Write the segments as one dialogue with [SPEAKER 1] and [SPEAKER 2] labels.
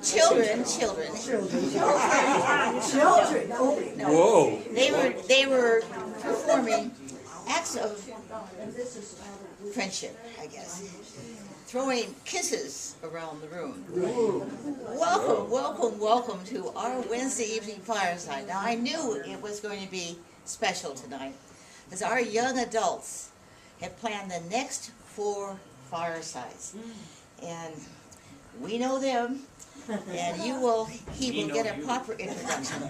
[SPEAKER 1] Children. No.
[SPEAKER 2] Whoa.
[SPEAKER 1] They were performing acts of friendship, I guess. Throwing kisses around the room. Welcome to our Wednesday evening fireside. Now, I knew it was going to be special tonight, because our young adults have planned the next 4 firesides. And we know them, and he will get a proper introduction.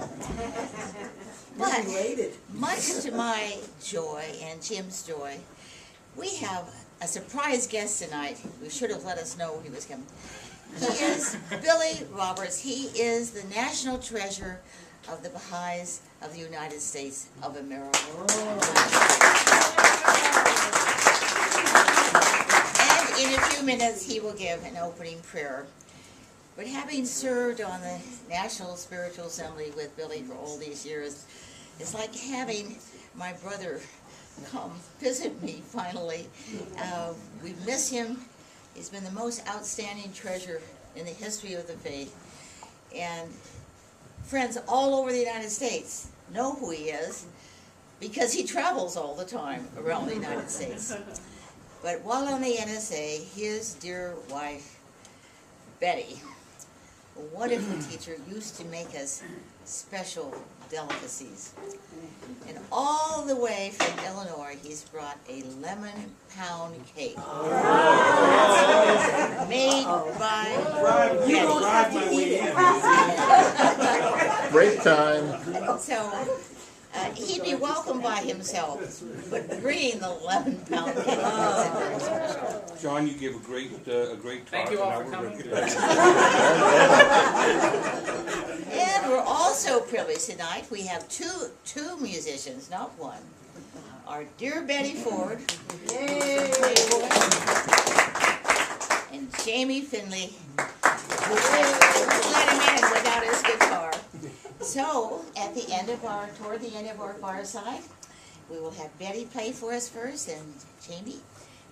[SPEAKER 1] But much to my joy and Jim's joy, we have a surprise guest tonight who should have let us know he was coming. He is Billy Roberts. He is the national treasure of the Baha'is of the United States of America. And in a few minutes he will give an opening prayer. But having served on the National Spiritual Assembly with Billy for all these years, it's like having my brother come visit me finally. We miss him. He's been the most outstanding treasure in the history of the faith. And friends all over the United States know who he is because he travels all the time around the United States. But while on the NSA, his dear wife, Betty, a wonderful teacher, used to make us special delicacies. And all the way from Illinois, he's brought a lemon pound cake made by Betty.
[SPEAKER 3] Break time.
[SPEAKER 1] So he'd be welcome by himself, but bringing the lemon pound cake is very special.
[SPEAKER 2] John, you gave a great talk.
[SPEAKER 4] Thank you all for coming.
[SPEAKER 1] And we're also privileged tonight. We have two musicians, not one. Our dear Betty Ford, and Jamie Finley, who let him in without his guitar. So, toward the end of our fireside, we will have Betty play for us first, and Jamie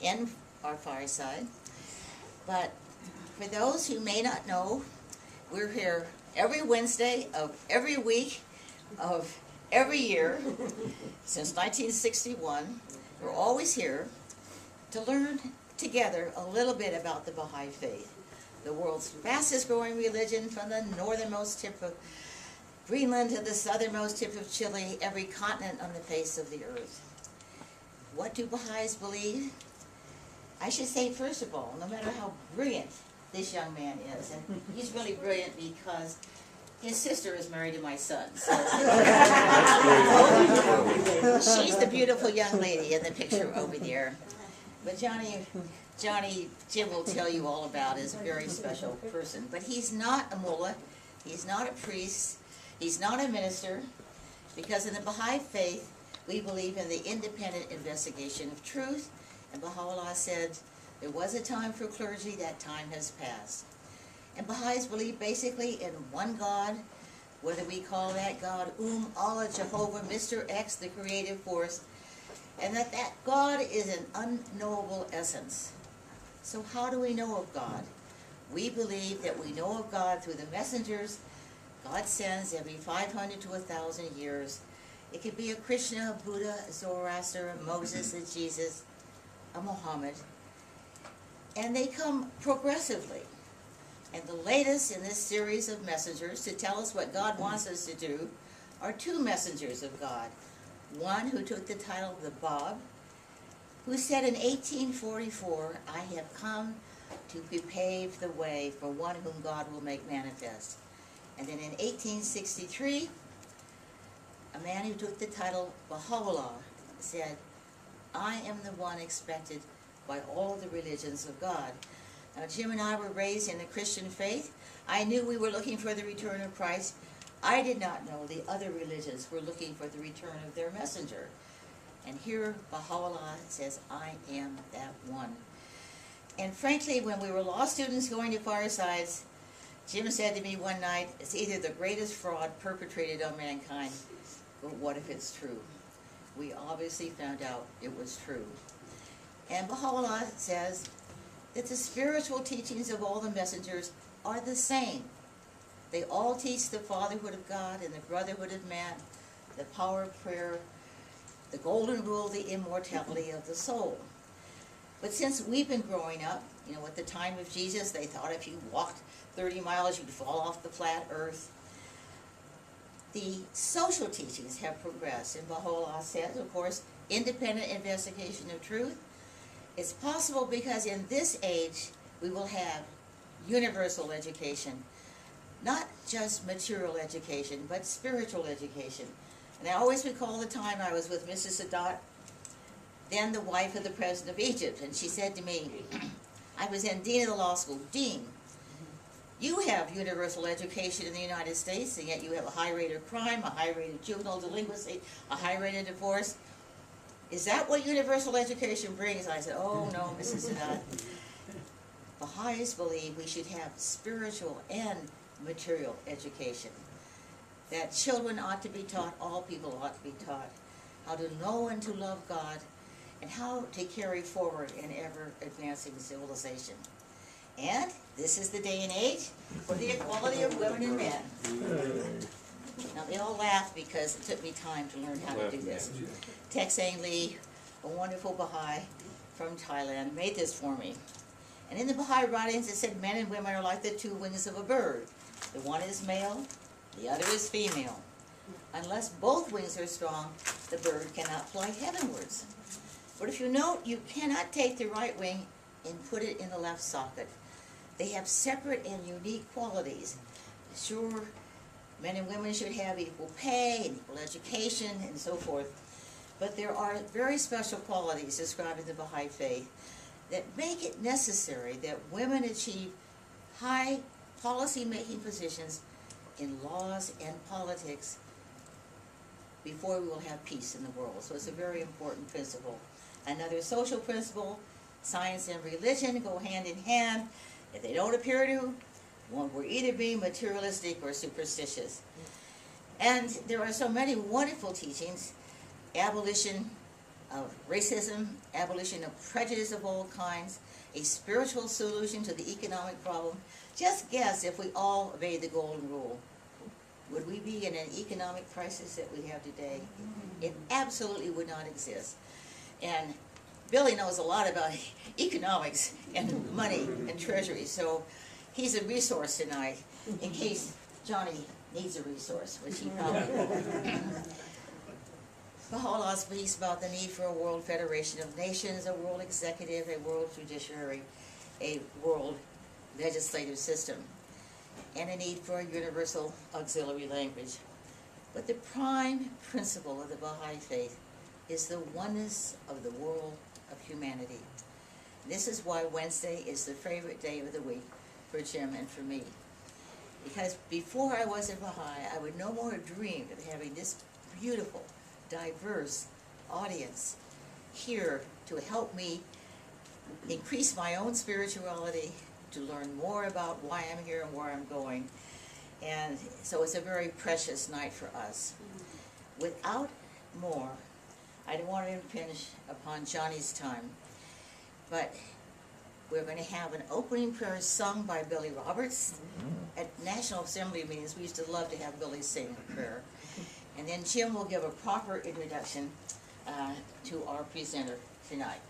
[SPEAKER 1] end our fireside. But for those who may not know, we're here every Wednesday of every week of every year since 1961. We're always here to learn together a little bit about the Baha'i Faith, the world's fastest growing religion, from the northernmost tip of Greenland to the southernmost tip of Chile, every continent on the face of the earth. What do Baha'is believe? I should say, first of all, no matter how brilliant this young man is, and he's really brilliant because his sister is married to my son. So. She's the beautiful young lady in the picture over there. But Johnny, Jim will tell you all about, is a very special person. But he's not a mullah, he's not a priest, he's not a minister, because in the Baha'i Faith, we believe in the independent investigation of truth, and Baha'u'llah said, there was a time for clergy, that time has passed. And Baha'is believe basically in one God, whether we call that God Allah, Jehovah, Mr. X, the creative force, and that God is an unknowable essence. So how do we know of God? We believe that we know of God through the messengers God sends every 500 to 1,000 years. It could be a Krishna, a Buddha, a Zoroaster, a Moses, a Jesus, a Muhammad. And they come progressively. And the latest in this series of messengers to tell us what God wants us to do are 2 messengers of God. One who took the title of the Bab, who said in 1844, I have come to pave the way for one whom God will make manifest. And then in 1863, a man who took the title Baha'u'llah said, I am the one expected by all the religions of God. Now, Jim and I were raised in the Christian faith. I knew we were looking for the return of Christ. I did not know the other religions were looking for the return of their messenger. And here Baha'u'llah says, I am that one. And frankly, when we were law students going to firesides, Jim said to me one night, it's either the greatest fraud perpetrated on mankind, but what if it's true? We obviously found out it was true. And Baha'u'llah says, that the spiritual teachings of all the messengers are the same. They all teach the fatherhood of God and the brotherhood of man, the power of prayer, the golden rule, the immortality of the soul. But since we've been growing up, at the time of Jesus, they thought if you walked 30 miles, you'd fall off the flat earth. The social teachings have progressed, and Baha'u'llah says, of course, independent investigation of truth. It's possible because in this age, we will have universal education. Not just material education, but spiritual education. And I always recall the time I was with Mrs. Sadat, then the wife of the president of Egypt, and she said to me, I was in Dean of the law school, Dean, you have universal education in the United States, and yet you have a high rate of crime, a high rate of juvenile delinquency, a high rate of divorce. Is that what universal education brings? I said, oh no, Mrs. Sadat. Baha'is believe we should have spiritual and material education. That children ought to be taught, all people ought to be taught, how to know and to love God, and how to carry forward an ever-advancing civilization. And this is the day and age for the equality of women and men. Now they all laugh because it took me time to learn how to do this. Texang Lee, a wonderful Baha'i from Thailand, made this for me. And in the Baha'i writings it said men and women are like the two wings of a bird. The one is male, the other is female. Unless both wings are strong, the bird cannot fly heavenwards. But if you note, you cannot take the right wing and put it in the left socket. They have separate and unique qualities. Sure, men and women should have equal pay and equal education and so forth. But there are very special qualities described in the Baha'i Faith that make it necessary that women achieve high policy-making positions in laws and politics before we will have peace in the world. So it's a very important principle. Another social principle, science and religion go hand in hand. If they don't appear to, we're either being materialistic or superstitious. And there are so many wonderful teachings: abolition of racism, abolition of prejudice of all kinds, a spiritual solution to the economic problem. Just guess if we all obeyed the golden rule. Would we be in an economic crisis that we have today? It absolutely would not exist. And Billy knows a lot about economics and money and treasury, so he's a resource tonight in case Johnny needs a resource, which he probably will. Baha'u'llah speaks about the need for a world federation of nations, a world executive, a world judiciary, a world legislative system, and a need for a universal auxiliary language. But the prime principle of the Baha'i Faith is the oneness of the world of humanity. This is why Wednesday is the favorite day of the week for Jim and for me. Because before I was a Baha'i, I would no more have dreamed of having this beautiful, diverse audience here to help me increase my own spirituality, to learn more about why I'm here and where I'm going. And so it's a very precious night for us. Without more, I don't want to impinge upon Johnny's time, but we're going to have an opening prayer sung by Billy Roberts. At National Assembly meetings, we used to love to have Billy sing a prayer. And then Jim will give a proper introduction to our presenter tonight.